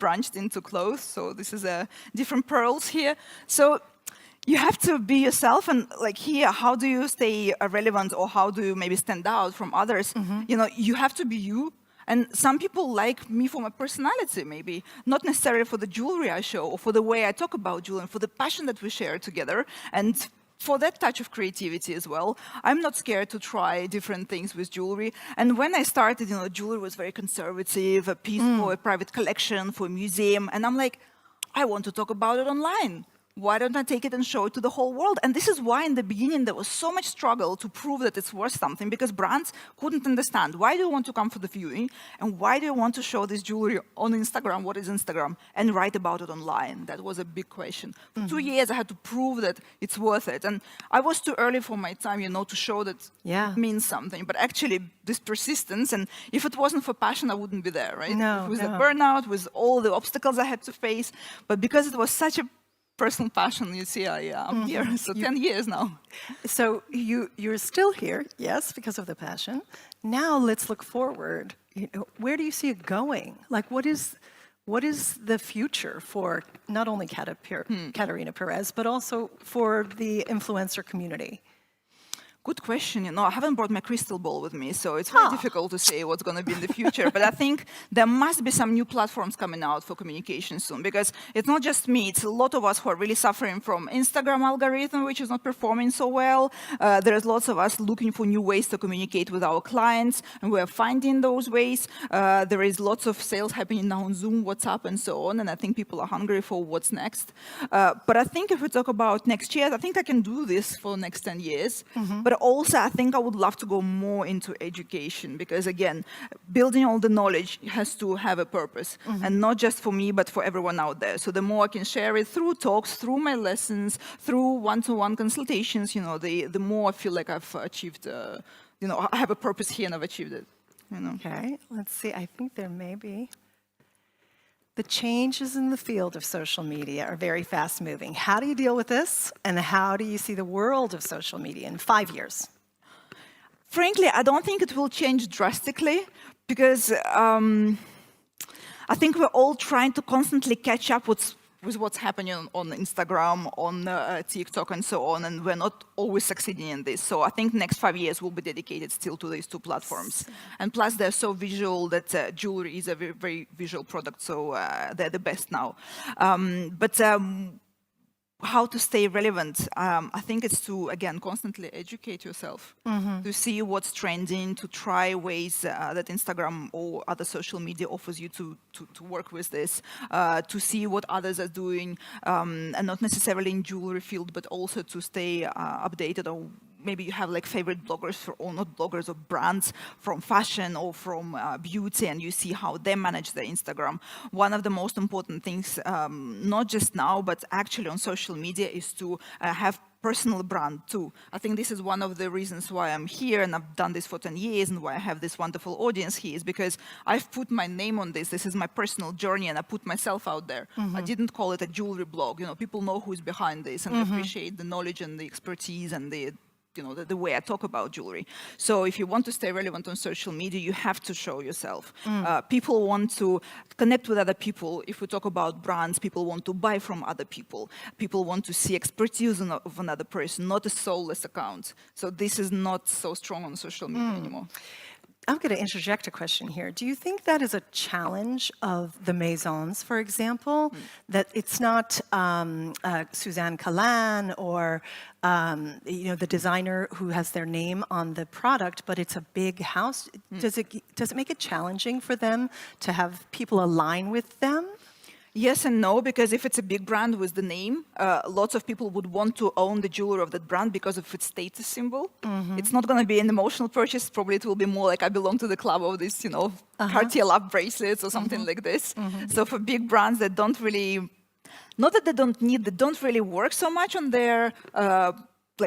branched into clothes. So this is different pearls here. So you have to be yourself, and like here, how do you stay relevant, or how do you maybe stand out from others? You have to be you. And some people like me for my personality, maybe, not necessarily for the jewelry I show or for the way I talk about jewelry, and for the passion that we share together. And for that touch of creativity as well, I'm not scared to try different things with jewelry. And when I started, jewelry was very conservative, a piece for a private collection, for a museum. And I'm like, I want to talk about it online. Why don't I take it and show it to the whole world? And this is why in the beginning there was so much struggle to prove that it's worth something, because brands couldn't understand. Why do you want to come for the viewing? And why do you want to show this jewelry on Instagram? What is Instagram? And write about it online? That was a big question. For 2 years I had to prove that it's worth it. And I was too early for my time, to show that it means something. But actually this persistence, and if it wasn't for passion, I wouldn't be there, right? With the burnout, with all the obstacles I had to face. But because it was such a personal passion, you see, I'm here, so 10 years now. So you're still here, yes, because of the passion. Now let's look forward. Where do you see it going? Like, what is the future for not only Katerina Perez, but also for the influencer community? Good question. I haven't brought my crystal ball with me, so it's very difficult to say what's going to be in the future. But I think there must be some new platforms coming out for communication soon, because it's not just me. It's a lot of us who are really suffering from Instagram algorithm, which is not performing so well. There's lots of us looking for new ways to communicate with our clients, and we're finding those ways. There is lots of sales happening now on Zoom, WhatsApp, and so on, and I think people are hungry for what's next. But I think if we talk about next year, I think I can do this for the next 10 years. But also, I think I would love to go more into education, because again, building all the knowledge has to have a purpose, and not just for me, but for everyone out there. So the more I can share it through talks, through my lessons, through one-to-one consultations, the more I feel like I've achieved, I have a purpose here and I've achieved it. Okay, let's see. I think there may be. The changes in the field of social media are very fast-moving. How do you deal with this, and how do you see the world of social media in 5 years? Frankly, I don't think it will change drastically, because I think we're all trying to constantly catch up with what's happening on Instagram, on TikTok, and so on, and we're not always succeeding in this. So I think next 5 years will be dedicated still to these two platforms. And plus, they're so visual that jewelry is a very, very visual product, so they're the best now. But how to stay relevant? I think it's to, again, constantly educate yourself, to see what's trending, to try ways that Instagram or other social media offers you to work with this, to see what others are doing, and not necessarily in jewelry field, but also to stay updated on. Maybe you have like favorite bloggers, or not bloggers, or brands from fashion or from beauty, and you see how they manage their Instagram. One of the most important things, not just now, but actually on social media, is to have personal brand too. I think this is one of the reasons why I'm here, and I've done this for 10 years, and why I have this wonderful audience here, is because I've put my name on this. This is my personal journey, and I put myself out there. I didn't call it a jewelry blog. People know who's behind this, and appreciate the knowledge and the expertise and the way I talk about jewelry. So if you want to stay relevant on social media, you have to show yourself. People want to connect with other people. If we talk about brands, people want to buy from other people. People want to see expertise of another person, not a soulless account. So this is not so strong on social media anymore. I'm going to interject a question here. Do you think that is a challenge of the Maisons, for example, that it's not Suzanne Calan or the designer who has their name on the product, but it's a big house? Does it make it challenging for them to have people align with them? Yes and no, because if it's a big brand with the name, lots of people would want to own the jewelry of that brand because of its status symbol. It's not going to be an emotional purchase. Probably it will be more like I belong to the club of this, Cartier love bracelets or something like this. So for big brands that don't really, not that they don't really work so much on their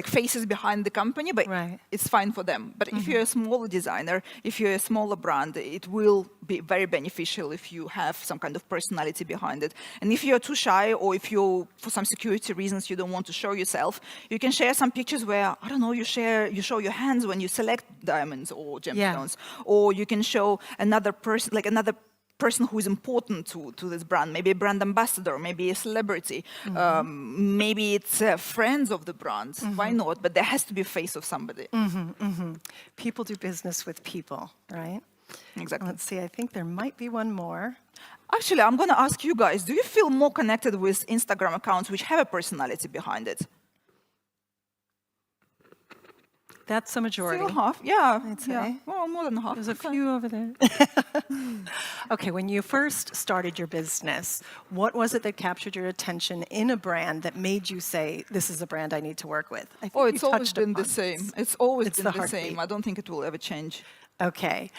faces behind the company, but it's fine for them. But if you're a smaller designer, if you're a smaller brand, it will be very beneficial if you have some kind of personality behind it. And if you're too shy, or if you, for some security reasons, you don't want to show yourself, you can share some pictures where, I don't know, you show your hands when you select diamonds or gemstones, or you can show another person who is important to this brand, maybe a brand ambassador, maybe a celebrity, maybe it's friends of the brand. Why not? But there has to be a face of somebody. People do business with people, right? Exactly. Let's see, I think there might be one more. Actually, I'm going to ask you guys, do you feel more connected with Instagram accounts which have a personality behind it? That's a majority. Still half, yeah. I'd Yeah. say. Well, more than half. There's a few over there. Okay, when you first started your business, what was it that captured your attention in a brand that made you say, this is a brand I need to work with? I think Oh, you it's always touched been the upon same. this. It's always It's been the the heartbeat. same. I don't think it will ever change. Okay.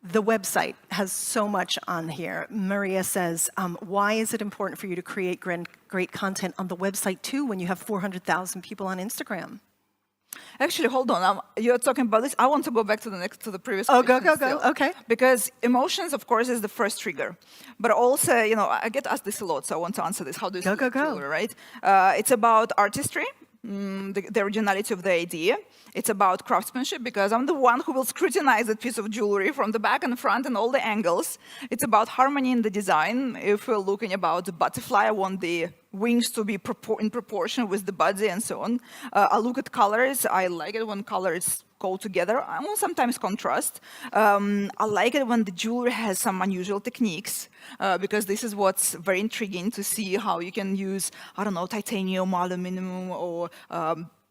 The website has so much on here. Maria says, why is it important for you to create great content on the website too when you have 400,000 people on Instagram? Actually, hold on. You're talking about this. I want to go back to the previous. Oh, go, question go, go. still. Okay. Because emotions, of course, is the first trigger. But also, I get asked this a lot, so I want to answer this. How do you Go, select go, go. jewelry, right? It's about artistry, the originality of the idea. It's about craftsmanship, because I'm the one who will scrutinize that piece of jewelry from the back and front and all the angles. It's about harmony in the design. If we're looking about the butterfly, I want the wings to be in proportion with the body and so on. I look at colors. I like it when colors go together. I want sometimes contrast. I like it when the jewelry has some unusual techniques, because this is what's very intriguing to see how you can use, I don't know, titanium, aluminum, or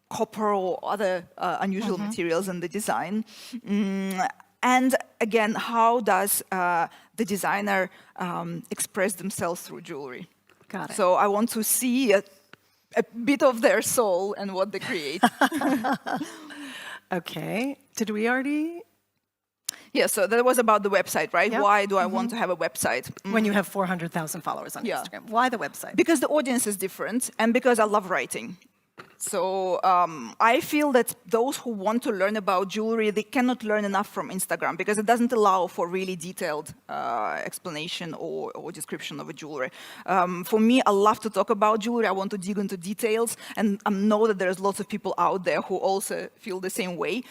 copper or other unusual materials in the design. And again, how does the designer express themselves through jewelry? Got it. So I want to see a bit of their soul and what they create. Okay. Did we already? Yeah, so that was about the website, right? Yep. Why do I want to have a website? When you have 400,000 followers on Yeah. Instagram. Why the website? Because the audience is different and because I love writing. So I feel that those who want to learn about jewelry, they cannot learn enough from Instagram because it doesn't allow for really detailed explanation or description of a jewelry. For me, I love to talk about jewelry. I want to dig into details, and I know that there's lots of people out there who also feel the same way.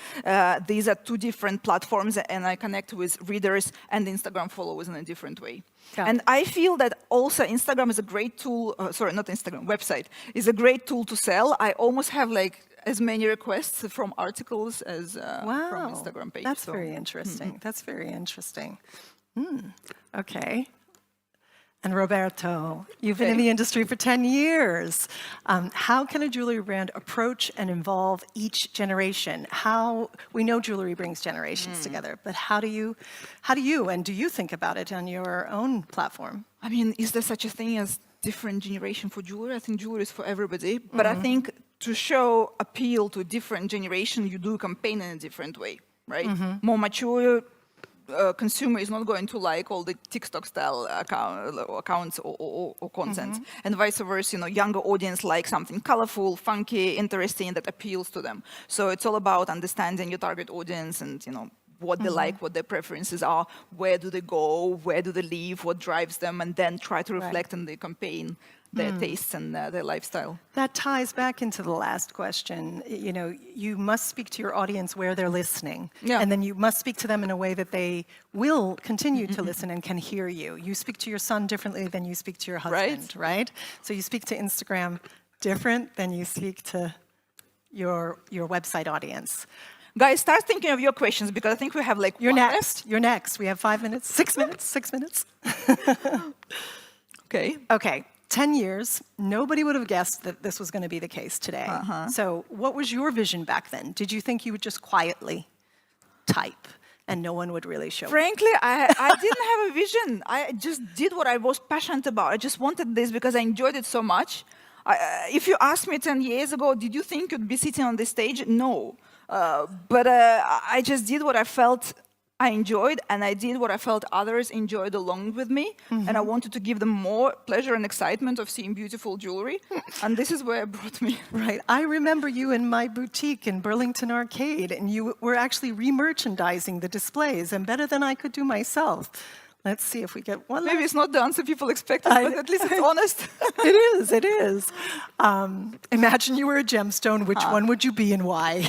These are two different platforms, and I connect with readers and Instagram followers in a different way. Got And I feel that also Instagram is a great tool, sorry, not Instagram, website, is a great tool to sell. I almost have like as many requests from articles as from Instagram page. That's very interesting. That's very interesting. Okay. And Roberto, you've been in the industry for 10 years. How can a jewelry brand approach and involve each generation? We know jewelry brings generations together, but how do you think about it on your own platform? I mean, is there such a thing as different generation for jewelry? I think jewelry is for everybody, but I think to show appeal to a different generation, you do a campaign in a different way, right? More mature consumer is not going to like all the TikTok style accounts or content, and vice versa. Younger audience like something colorful, funky, interesting that appeals to them. So it's all about understanding your target audience and what they like, what their preferences are, where do they go, where do they live, what drives them, and then try to reflect in the campaign their tastes and their lifestyle. That ties back into the last question. You must speak to your audience where they're listening. Yeah. And then you must speak to them in a way that they will continue to listen and can hear you. You speak to your son differently than you speak to your husband, right? So you speak to Instagram different than you speak to your website audience. Guys, start thinking of your questions because I think we have like You're one next. left. You're next. We have 5 minutes, 6 minutes, 6 minutes. Okay. Okay. 10 years, nobody would have guessed that this was going to be the case today. So what was your vision back then? Did you think you would just quietly type and no one would really show up? Frankly, I didn't have a vision. I just did what I was passionate about. I just wanted this because I enjoyed it so much. If you asked me 10 years ago, did you think you'd be sitting on this stage? No. But I just did what I felt I enjoyed, and I did what I felt others enjoyed along with me, and I wanted to give them more pleasure and excitement of seeing beautiful jewelry, and this is where it brought me. Right. I remember you in my boutique in Burlington Arcade, and you were actually re-merchandising the displays, and better than I could do myself. Let's see if we get one. Maybe it's not the answer people expected, but at least it's honest. It is. Imagine you were a gemstone. Which one would you be and why?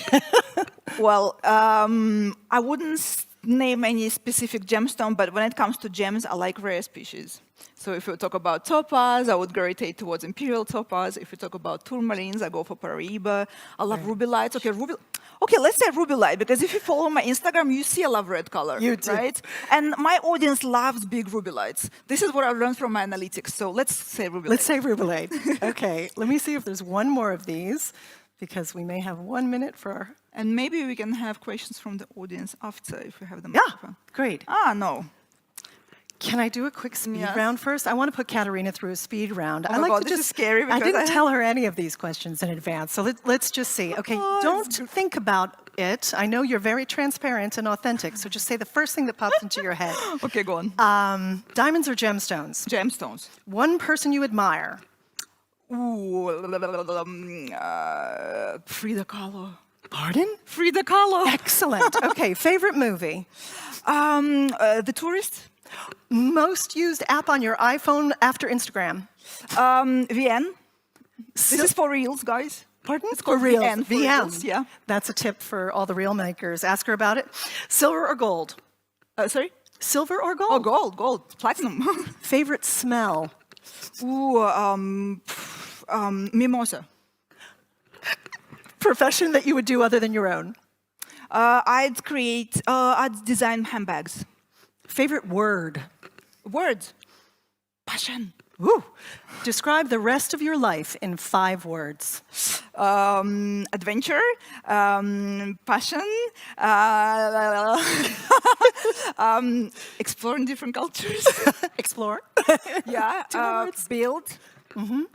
Well, I wouldn't name any specific gemstone, but when it comes to gems, I like rare species. So if we talk about topaz, I would gravitate towards imperial topaz. If we talk about tourmalines, I go for Paraiba. I love ruby lights. Okay, let's say ruby light, because if you follow my Instagram, you see I love red color. You do. Right? And my audience loves big ruby lights. This is what I learned from my analytics. So let's say ruby light. Let's say ruby light. Okay, let me see if there's one more of these. because we may have 1 minute for... And maybe we can have questions from the audience after, if we have them. Yeah, great. No. Can I do a quick speed Yes. round first? I want to put Katerina through a speed round. Oh my God, this is scary I because didn't I- tell her any of these questions in advance, so let's just see. Okay, don't think about it. I know you're very transparent and authentic, so just say the first thing that pops into your head. Okay, go on. Diamonds or gemstones? Gemstones. One person you admire? Ooh, Frida Kahlo. Pardon? Frida Kahlo. Excellent. Okay, favorite movie? The Tourist. Most used app on your iPhone after Instagram? VN. This is for reals, guys. Pardon? It's called for reals. VN, for reals, yeah. That's a tip for all the reel makers. Ask her about it. Silver or gold? Sorry? Silver or gold? Oh, gold. Platinum. Favorite smell? Ooh, mimosa. Profession that you would do other than your own? I'd design handbags. Favorite word? Words. Passion. Woo. Describe the rest of your life in 5 words. Adventure, passion, exploring different cultures. Explore. Yeah, 2 more words. build,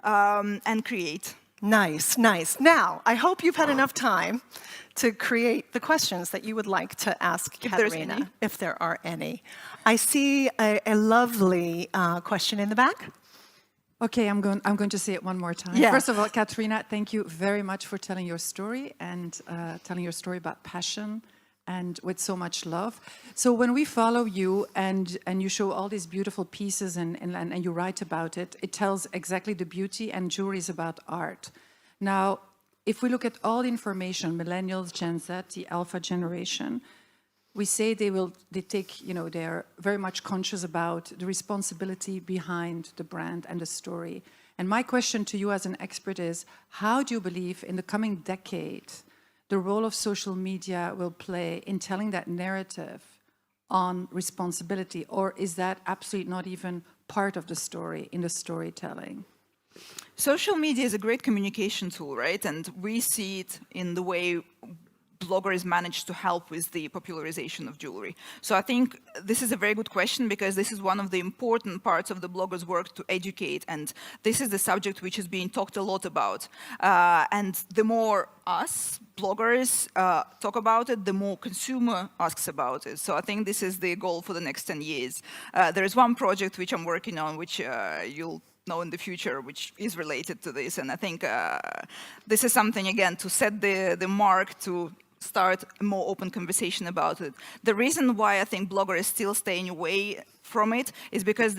and create. Nice, nice. Now, I hope you've had enough time to create the questions that you would like to ask If there's Katerina, any. if there are any. I see a lovely question in the back. Okay, I'm going to say it one more time. Yeah. First of all, Katerina, thank you very much for telling your story and telling your story about passion and with so much love. So when we follow you and you show all these beautiful pieces and you write about it, it tells exactly the beauty, and jewelry is about art. Now, if we look at all the information, millennials, Gen Z, the alpha generation, we say they're very much conscious about the responsibility behind the brand and the story. And my question to you as an expert is, how do you believe in the coming decade the role of social media will play in telling that narrative on responsibility, or is that absolutely not even part of the story in the storytelling? Social media is a great communication tool, right? And we see it in the way bloggers manage to help with the popularization of jewelry. So I think this is a very good question, because this is one of the important parts of the bloggers' work, to educate, and this is the subject which is being talked a lot about. And the more us, bloggers, talk about it, the more consumer asks about it. So I think this is the goal for the next 10 years. There is one project which I'm working on, which you'll know in the future, which is related to this. And I think this is something, again, to set the mark, to start a more open conversation about it. The reason why I think bloggers is still staying away from it is because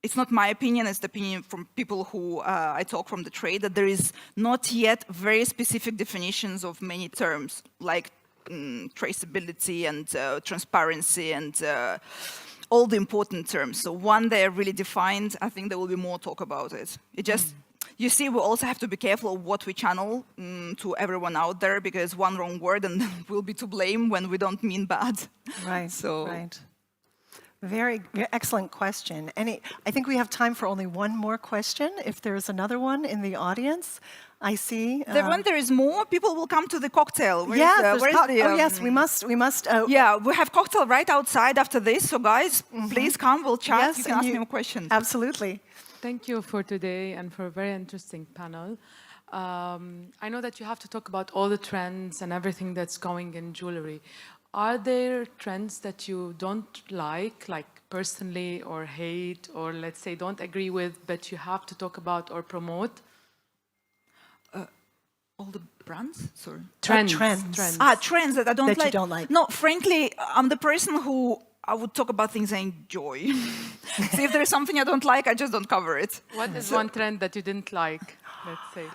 it's not my opinion, it's the opinion from people who I talk from the trade, that there is not yet very specific definitions of many terms, like traceability and transparency and all the important terms. So when they're really defined, I think there will be more talk about it. It just, you see, we also have to be careful of what we channel to everyone out there, because one wrong word and we'll be to blame when we don't mean bad. Right, So, right. Very excellent question. I think we have time for only one more question. If there's another one in the audience, I see. when there is more, people will come to the cocktail. Yes, yes, we must. Yeah, we have cocktail right outside after this. So guys, please come, we'll chat. Yes, You can and ask me more questions. Absolutely. Thank you for today and for a very interesting panel. I know that you have to talk about all the trends and everything that's going in jewelry. Are there trends that you don't like personally, or hate, or let's say don't agree with, but you have to talk about or promote? All the brands? Sorry. Trends. Trends that I don't That you like. don't like. No, frankly, I'm the person who I would talk about things I enjoy. So if there's something I don't like, I just don't cover it. What is one trend that you didn't like, let's say?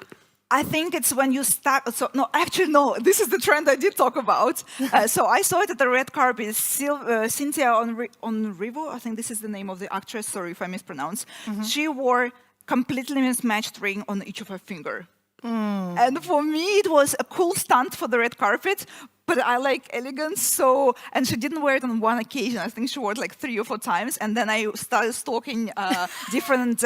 I think it's when you start. So no, actually no. This is the trend I did talk about. So I saw it at the red carpet. Cynthia Onrivo, I think this is the name of the actress. Sorry if I mispronounce. She wore completely mismatched ring on each of her finger. And for me, it was a cool stunt for the red carpet. But I like elegance, so, and she didn't wear it on one occasion. I think she wore it like 3 or 4 times. And then I started stalking different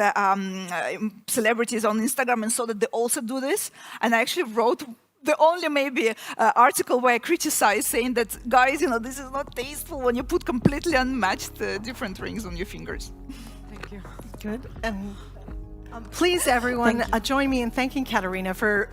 celebrities on Instagram and saw that they also do this. And I actually wrote the only maybe article where I criticized, saying that, guys, this is not tasteful when you put completely unmatched different rings on your fingers. Thank you. Good. And please, everyone, join me in thanking Katerina for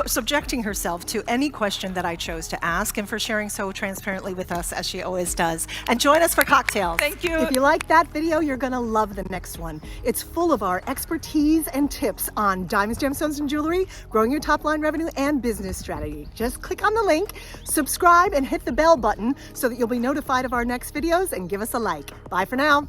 subjecting herself to any question that I chose to ask and for sharing so transparently with us, as she always does. And join us for cocktails. Thank you. If you like that video, you're going to love the next one. It's full of our expertise and tips on diamonds, gemstones, and jewelry, growing your top line revenue, and business strategy. Just click on the link, subscribe, and hit the bell button so that you'll be notified of our next videos, and give us a like. Bye for now.